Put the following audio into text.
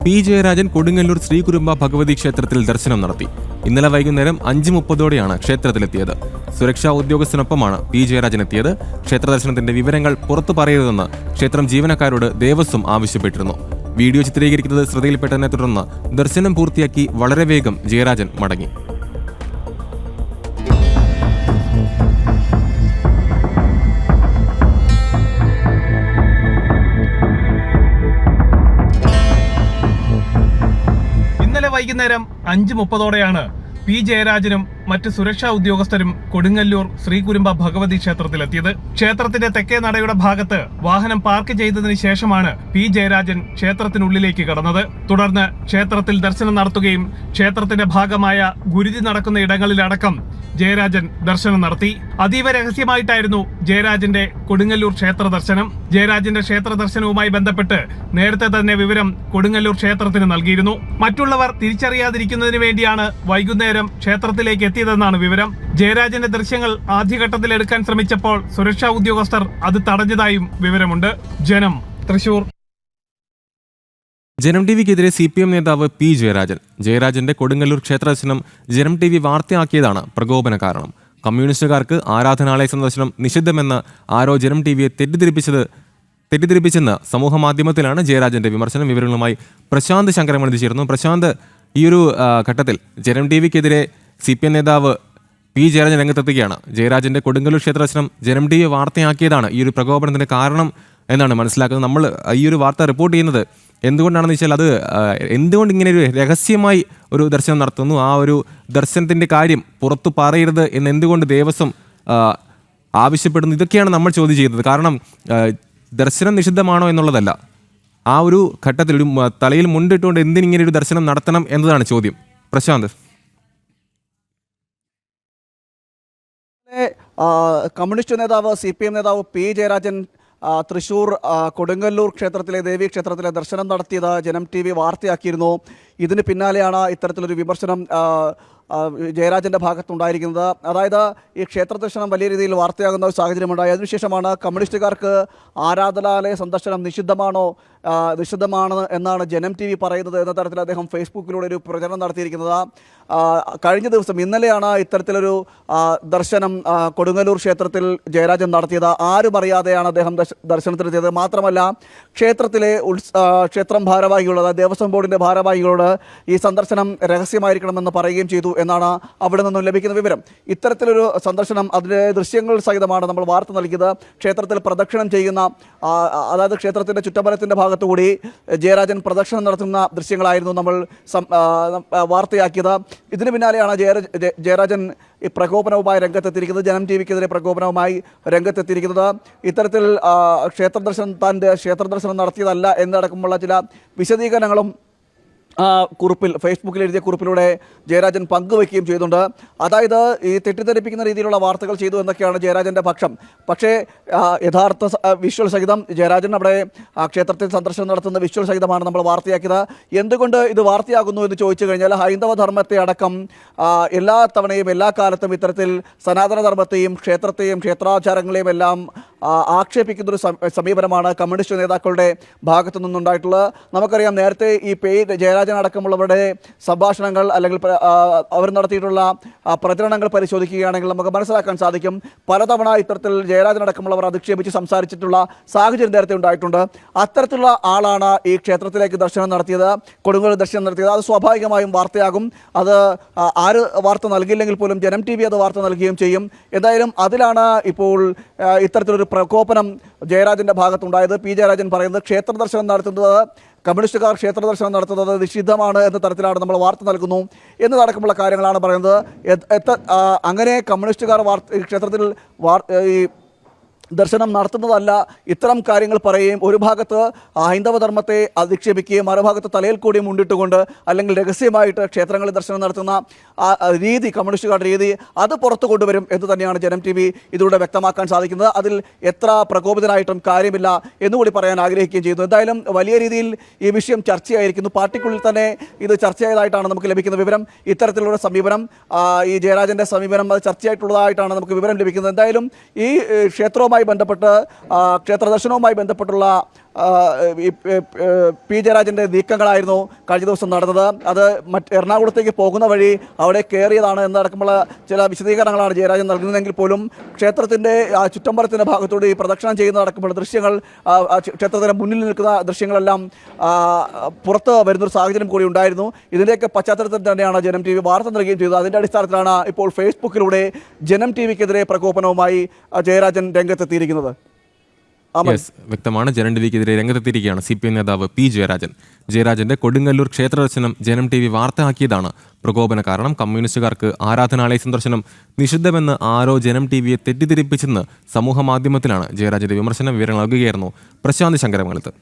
P Jayarajan Kodungallur Sreekurumba Bhagavathi ക്ഷേത്രത്തിൽ ദർശനം നടത്തി. ഇന്നലെ വൈകുന്നേരം 5:30 ക്ഷേത്രത്തിലെത്തിയത്. സുരക്ഷാ ഉദ്യോഗസ്ഥനൊപ്പമാണ് പി ജയരാജൻ എത്തിയത്. ക്ഷേത്ര ദർശനത്തിന്റെ വിവരങ്ങൾ പുറത്തു പറയരുതെന്ന് ക്ഷേത്രം ജീവനക്കാരോട് ദേവസ്വം ആവശ്യപ്പെട്ടിരുന്നു. വീഡിയോ ചിത്രീകരിക്കുന്നത് ശ്രദ്ധയിൽപ്പെട്ടതിനെ തുടർന്ന് ദർശനം പൂർത്തിയാക്കി വളരെ വേഗം ജയരാജൻ മടങ്ങി. വൈകുന്നേരം 5:30 പി ജയരാജനും മറ്റ് സുരക്ഷാ ഉദ്യോഗസ്ഥരും കൊടുങ്ങല്ലൂർ ശ്രീകുരുമ്പ ഭഗവതി ക്ഷേത്രത്തിലെത്തിയത്. ക്ഷേത്രത്തിന്റെ തെക്കേ നടയുടെ ഭാഗത്ത് വാഹനം പാർക്ക് ചെയ്തതിനു ശേഷമാണ് പി ജയരാജൻ ക്ഷേത്രത്തിനുള്ളിലേക്ക് കടന്നത്. തുടർന്ന് ക്ഷേത്രത്തിൽ ദർശനം നടത്തുകയും ക്ഷേത്രത്തിന്റെ ഭാഗമായ ഗുരുതി നടക്കുന്ന ഇടങ്ങളിലടക്കം ജയരാജൻ ദർശനം നടത്തി. അതീവ രഹസ്യമായിട്ടായിരുന്നു ജയരാജന്റെ കൊടുങ്ങല്ലൂർ ക്ഷേത്ര ദർശനം. ജയരാജന്റെ ക്ഷേത്ര ദർശനവുമായി ബന്ധപ്പെട്ട് നേരത്തെ തന്നെ വിവരം കൊടുങ്ങല്ലൂർ ക്ഷേത്രത്തിന് നൽകിയിരുന്നു. മറ്റുള്ളവർ തിരിച്ചറിയാതിരിക്കുന്നതിന് വേണ്ടിയാണ് വൈകുന്നേരം ക്ഷേത്രത്തിലേക്ക് എത്തിയതെന്നാണ് വിവരം. ജയരാജന്റെ ദൃശ്യങ്ങൾ ആദ്യഘട്ടത്തിൽ എടുക്കാൻ ശ്രമിച്ചപ്പോൾ സുരക്ഷാ ഉദ്യോഗസ്ഥർ അത് തടഞ്ഞതായും വിവരമുണ്ട്. ജനം, തൃശൂർ. ജനം ടിവിക്കെതിരെ CPM നേതാവ് പി ജയരാജൻ. ജയരാജന്റെ കൊടുങ്ങല്ലൂർ ക്ഷേത്രദർശനം ജനം TV വാർത്തയാക്കിയതാണ് പ്രകോപന കാരണം. കമ്മ്യൂണിസ്റ്റുകാർക്ക് ആരാധനാലയ സന്ദർശനം നിഷിദ്ധമെന്ന് ആരോ ജനം TVയെ തെറ്റിദ്ധരിപ്പിച്ചെന്ന് സമൂഹമാധ്യമത്തിലാണ് ജയരാജന്റെ വിമർശനം. വിവരങ്ങളുമായി പ്രശാന്ത് ശങ്കരമണി ചേർന്നു. പ്രശാന്ത്, ഈ ഒരു ഘട്ടത്തിൽ ജനം TVക്കെതിരെ CPM നേതാവ് പി ജയരാജൻ രംഗത്തെത്തുകയാണ്. ജയരാജന്റെ കൊടുങ്ങല്ലൂർ ക്ഷേത്രദർശനം ജനം TV വാർത്തയാക്കിയതാണ് ഈ ഒരു പ്രകോപനത്തിന്റെ കാരണം എന്നാണ് മനസ്സിലാക്കുന്നത്. നമ്മൾ ഈ ഒരു വാർത്ത റിപ്പോർട്ട് ചെയ്യുന്നത് എന്തുകൊണ്ടാണെന്ന് വെച്ചാൽ അത് എന്തുകൊണ്ട് ഇങ്ങനെ ഒരു രഹസ്യമായി ഒരു ദർശനം നടത്തുന്നു, ആ ഒരു ദർശനത്തിൻ്റെ കാര്യം പുറത്തു പറയരുത് എന്ന് എന്തുകൊണ്ട് ദേവസ്വം ആവശ്യപ്പെടുന്നു, ഇതൊക്കെയാണ് നമ്മൾ ചോദ്യം ചെയ്യുന്നത്. കാരണം ദർശനം നിഷിദ്ധമാണോ എന്നുള്ളതല്ല, ആ ഒരു ഘട്ടത്തിൽ ഒരു തലയിൽ മുണ്ടിട്ടുകൊണ്ട് എന്തിനിങ്ങനെ ഒരു ദർശനം നടത്തണം എന്നതാണ് ചോദ്യം. പ്രശാന്ത്. കമ്മ്യൂണിസ്റ്റ് നേതാവ് CPM നേതാവ് പി ജയരാജൻ തൃശ്ശൂർ കൊടുങ്ങല്ലൂർ ക്ഷേത്രത്തിലെ ദേവീ ക്ഷേത്രത്തിലെ ദർശനം നടത്തിയത് ജനം TV വാർത്തയാക്കിയിരുന്നു. ഇതിന് പിന്നാലെയാണ് ഇത്തരത്തിലൊരു വിമർശനം ജയരാജന്റെ ഭാഗത്തുണ്ടായിരിക്കുന്നത്. അതായത് ഈ ക്ഷേത്ര ദർശനം വലിയ രീതിയിൽ വാർത്തയാകുന്ന ഒരു സാഹചര്യമുണ്ടായി. അതിനുശേഷമാണ് കമ്മ്യൂണിസ്റ്റുകാർക്ക് ആരാധനാലയ സന്ദർശനം നിഷിദ്ധമാണ് എന്നാണ് ജനം TV പറയുന്നത് എന്ന തരത്തിൽ അദ്ദേഹം ഫേസ്ബുക്കിലൂടെ ഒരു പ്രചരണം നടത്തിയിരിക്കുന്നത്. കഴിഞ്ഞ ദിവസം ഇന്നലെയാണ് ഇത്തരത്തിലൊരു ദർശനം കൊടുങ്ങല്ലൂർ ക്ഷേത്രത്തിൽ ജയരാജൻ നടത്തിയത്. ആരും അറിയാതെയാണ് അദ്ദേഹം ദർശനത്തിനെത്തിയത്. മാത്രമല്ല, ക്ഷേത്രത്തിലെ ക്ഷേത്രം ഭാരവാഹികളോട്, ദേവസ്വം ബോർഡിൻ്റെ ഭാരവാഹികളോട് ഈ സന്ദർശനം രഹസ്യമായിരിക്കണമെന്ന് പറയുകയും ചെയ്തു എന്നാണ് അവിടെ നിന്നും ലഭിക്കുന്ന വിവരം. ഇത്തരത്തിലൊരു സന്ദർശനം അതിൻ്റെ ദൃശ്യങ്ങൾ സഹിതമാണ് നമ്മൾ വാർത്ത നൽകിയത്. ക്ഷേത്രത്തിൽ പ്രദക്ഷിണം ചെയ്യുന്ന, അതായത് ക്ഷേത്രത്തിൻ്റെ ചുറ്റമ്പലത്തിൻ്റെ ഭാഗത്തുകൂടി ജയരാജൻ പ്രദക്ഷിണം നടത്തുന്ന ദൃശ്യങ്ങളായിരുന്നു നമ്മൾ വാർത്തയാക്കിയത്. ഇതിന് പിന്നാലെയാണ് ജയരാജൻ ഈ പ്രകോപനവുമായി രംഗത്തെത്തിയിരിക്കുന്നത്. ജനം TVക്കെതിരെ പ്രകോപനവുമായി രംഗത്തെത്തിയിരിക്കുന്നത്. ഇത്തരത്തിൽ തൻ്റെ ക്ഷേത്രദർശനം നടത്തിയതല്ല എന്നടക്കമുള്ള ചില വിശദീകരണങ്ങളും കുറിപ്പിൽ, ഫേസ്ബുക്കിൽ എഴുതിയ കുറിപ്പിലൂടെ ജയരാജൻ പങ്കുവയ്ക്കുകയും ചെയ്തിട്ടുണ്ട്. അതായത് ഈ തെറ്റിദ്ധരിപ്പിക്കുന്ന രീതിയിലുള്ള വാർത്തകൾ ചെയ്തു എന്നൊക്കെയാണ് ജയരാജൻ്റെ പക്ഷം. പക്ഷേ യഥാർത്ഥ വിഷ്വൽ സഹിതം ജയരാജൻ അവിടെ ക്ഷേത്രത്തിൽ സന്ദർശനം നടത്തുന്ന വിഷ്വൽ സഹിതമാണ് നമ്മൾ വാർത്തയാക്കിയത്. എന്തുകൊണ്ട് ഇത് വാർത്തയാകുന്നു എന്ന് ചോദിച്ചു കഴിഞ്ഞാൽ, ഹൈന്ദവ ധർമ്മത്തെ അടക്കം എല്ലാ തവണയും എല്ലാ കാലത്തും ഇത്തരത്തിൽ സനാതനധർമ്മത്തെയും ക്ഷേത്രത്തെയും ക്ഷേത്രാചാരങ്ങളെയും എല്ലാം ആക്ഷേപിക്കുന്നൊരു സമീപനമാണ് കമ്മ്യൂണിസ്റ്റ് നേതാക്കളുടെ ഭാഗത്തു നിന്നുണ്ടായിട്ടുള്ളത്. നമുക്കറിയാം, നേരത്തെ ഈ ജയരാജൻ അടക്കമുള്ളവരുടെ സംഭാഷണങ്ങൾ അല്ലെങ്കിൽ അവർ നടത്തിയിട്ടുള്ള പ്രചരണങ്ങൾ പരിശോധിക്കുകയാണെങ്കിൽ നമുക്ക് മനസ്സിലാക്കാൻ സാധിക്കും, പലതവണ ഇത്തരത്തിൽ ജയരാജൻ അടക്കമുള്ളവർ അധിക്ഷേപിച്ച് സംസാരിച്ചിട്ടുള്ള സാഹചര്യം നേരത്തെ ഉണ്ടായിട്ടുണ്ട്. അത്തരത്തിലുള്ള ആളാണ് ഈ ക്ഷേത്രത്തിലേക്ക് ദർശനം നടത്തിയത്, കൊടുങ്ങല്ലൂർ ദർശനം നടത്തിയത്. അത് സ്വാഭാവികമായും വാർത്തയാകും. അത് ആര് വാർത്ത നൽകിയില്ലെങ്കിൽ പോലും ജനം TV അത് വാർത്ത നൽകുകയും ചെയ്യും. എന്തായാലും അതിലാണ് ഇപ്പോൾ ഇത്തരത്തിലൊരു പ്രകോപനം ജയരാജന്റെ ഭാഗത്തുണ്ടായത്. പി ജയരാജൻ പറയുന്നത് ക്ഷേത്ര ദർശനം നടത്തുന്നത്, കമ്മ്യൂണിസ്റ്റുകാർ ക്ഷേത്ര ദർശനം നടത്തുന്നത് നിഷിദ്ധമാണ് എന്ന തരത്തിലാണ് നമ്മൾ വാർത്ത നൽകുന്നു എന്നതടക്കമുള്ള കാര്യങ്ങളാണ് പറയുന്നത്. അങ്ങനെ കമ്മ്യൂണിസ്റ്റുകാർ ക്ഷേത്രത്തിൽ ഈ ദർശനം നടത്തുന്നതല്ല, ഇത്തരം കാര്യങ്ങൾ പറയുകയും ഒരു ഭാഗത്ത് ഹൈന്ദവ ധർമ്മത്തെ അധിക്ഷേപിക്കുകയും മറുഭാഗത്ത് തലയിൽ കൂടി മുണ്ടിട്ടുകൊണ്ട് അല്ലെങ്കിൽ രഹസ്യമായിട്ട് ക്ഷേത്രങ്ങളിൽ ദർശനം നടത്തുന്ന രീതി, കമ്മ്യൂണിസ്റ്റുകാരുടെ രീതി, അത് പുറത്തു കൊണ്ടുവരും എന്ന് തന്നെയാണ് ജനം TV ഇതിലൂടെ വ്യക്തമാക്കാൻ സാധിക്കുന്നത്. അതിൽ എത്ര പ്രകോപിതനായിട്ടും കാര്യമില്ല എന്നുകൂടി പറയാൻ ആഗ്രഹിക്കുകയും ചെയ്യുന്നു. എന്തായാലും വലിയ രീതിയിൽ ഈ വിഷയം ചർച്ചയായിരിക്കുന്നു. പാർട്ടിക്കുള്ളിൽ തന്നെ ഇത് ചർച്ചയായതായിട്ടാണ് നമുക്ക് ലഭിക്കുന്ന വിവരം. ഇത്തരത്തിലുള്ള സമീപനം, ഈ ജയരാജൻ്റെ സമീപനം അത് ചർച്ചയായിട്ടുള്ളതായിട്ടാണ് നമുക്ക് വിവരം ലഭിക്കുന്നത്. എന്തായാലും ഈ ക്ഷേത്രവുമായി ബന്ധപ്പെട്ട്, ക്ഷേത്ര ദർശനവുമായി ബന്ധപ്പെട്ടുള്ള പി ജയരാജൻ്റെ നീക്കങ്ങളായിരുന്നു കഴിഞ്ഞ ദിവസം നടന്നത്. അത് എറണാകുളത്തേക്ക് പോകുന്ന വഴി അവിടെ കയറിയതാണ് എന്നടക്കമുള്ള ചില വിശദീകരണങ്ങളാണ് ജയരാജൻ നൽകുന്നതെങ്കിൽ പോലും ക്ഷേത്രത്തിൻ്റെ ചുറ്റമ്പലത്തിൻ്റെ ഭാഗത്തോട് ഈ പ്രദക്ഷിണം ചെയ്യുന്നതടക്കമുള്ള ദൃശ്യങ്ങൾ, ക്ഷേത്രത്തിന് മുന്നിൽ നിൽക്കുന്ന ദൃശ്യങ്ങളെല്ലാം പുറത്ത് വരുന്നൊരു സാഹചര്യം കൂടി ഉണ്ടായിരുന്നു. ഇതിൻ്റെയൊക്കെ പശ്ചാത്തലത്തിൽ തന്നെയാണ് ജനം ടി വി വാർത്ത നൽകുകയും ചെയ്തത്. അതിൻ്റെ അടിസ്ഥാനത്തിലാണ് ഇപ്പോൾ ഫേസ്ബുക്കിലൂടെ ജനം ടി വിക്കെതിരെ പ്രകോപനവുമായി ജയരാജൻ രംഗത്തെത്തിയിരിക്കുന്നത്. വ്യക്തമാണ്. ജനം ടി വിക്കെതിരെ രംഗത്തെത്തിയിരിക്കുകയാണ് CPM നേതാവ് P ജയരാജൻ. ജയരാജന്റെ കൊടുങ്ങല്ലൂർ ക്ഷേത്ര ദർശനം ജനം ടി വി വാർത്തയാക്കിയതാണ് പ്രകോപന കാരണം. കമ്മ്യൂണിസ്റ്റുകാർക്ക് ആരാധനാലയ സന്ദർശനം നിഷിദ്ധമെന്ന് ആരോ ജനം ടി വിയെ തെറ്റിദ്ധരിപ്പിച്ചെന്ന് സമൂഹ മാധ്യമത്തിലാണ് ജയരാജന്റെ വിമർശനം. വിവരങ്ങൾ നൽകുകയായിരുന്നു പ്രശാന്ത് ശങ്കരമംഗലത്ത്.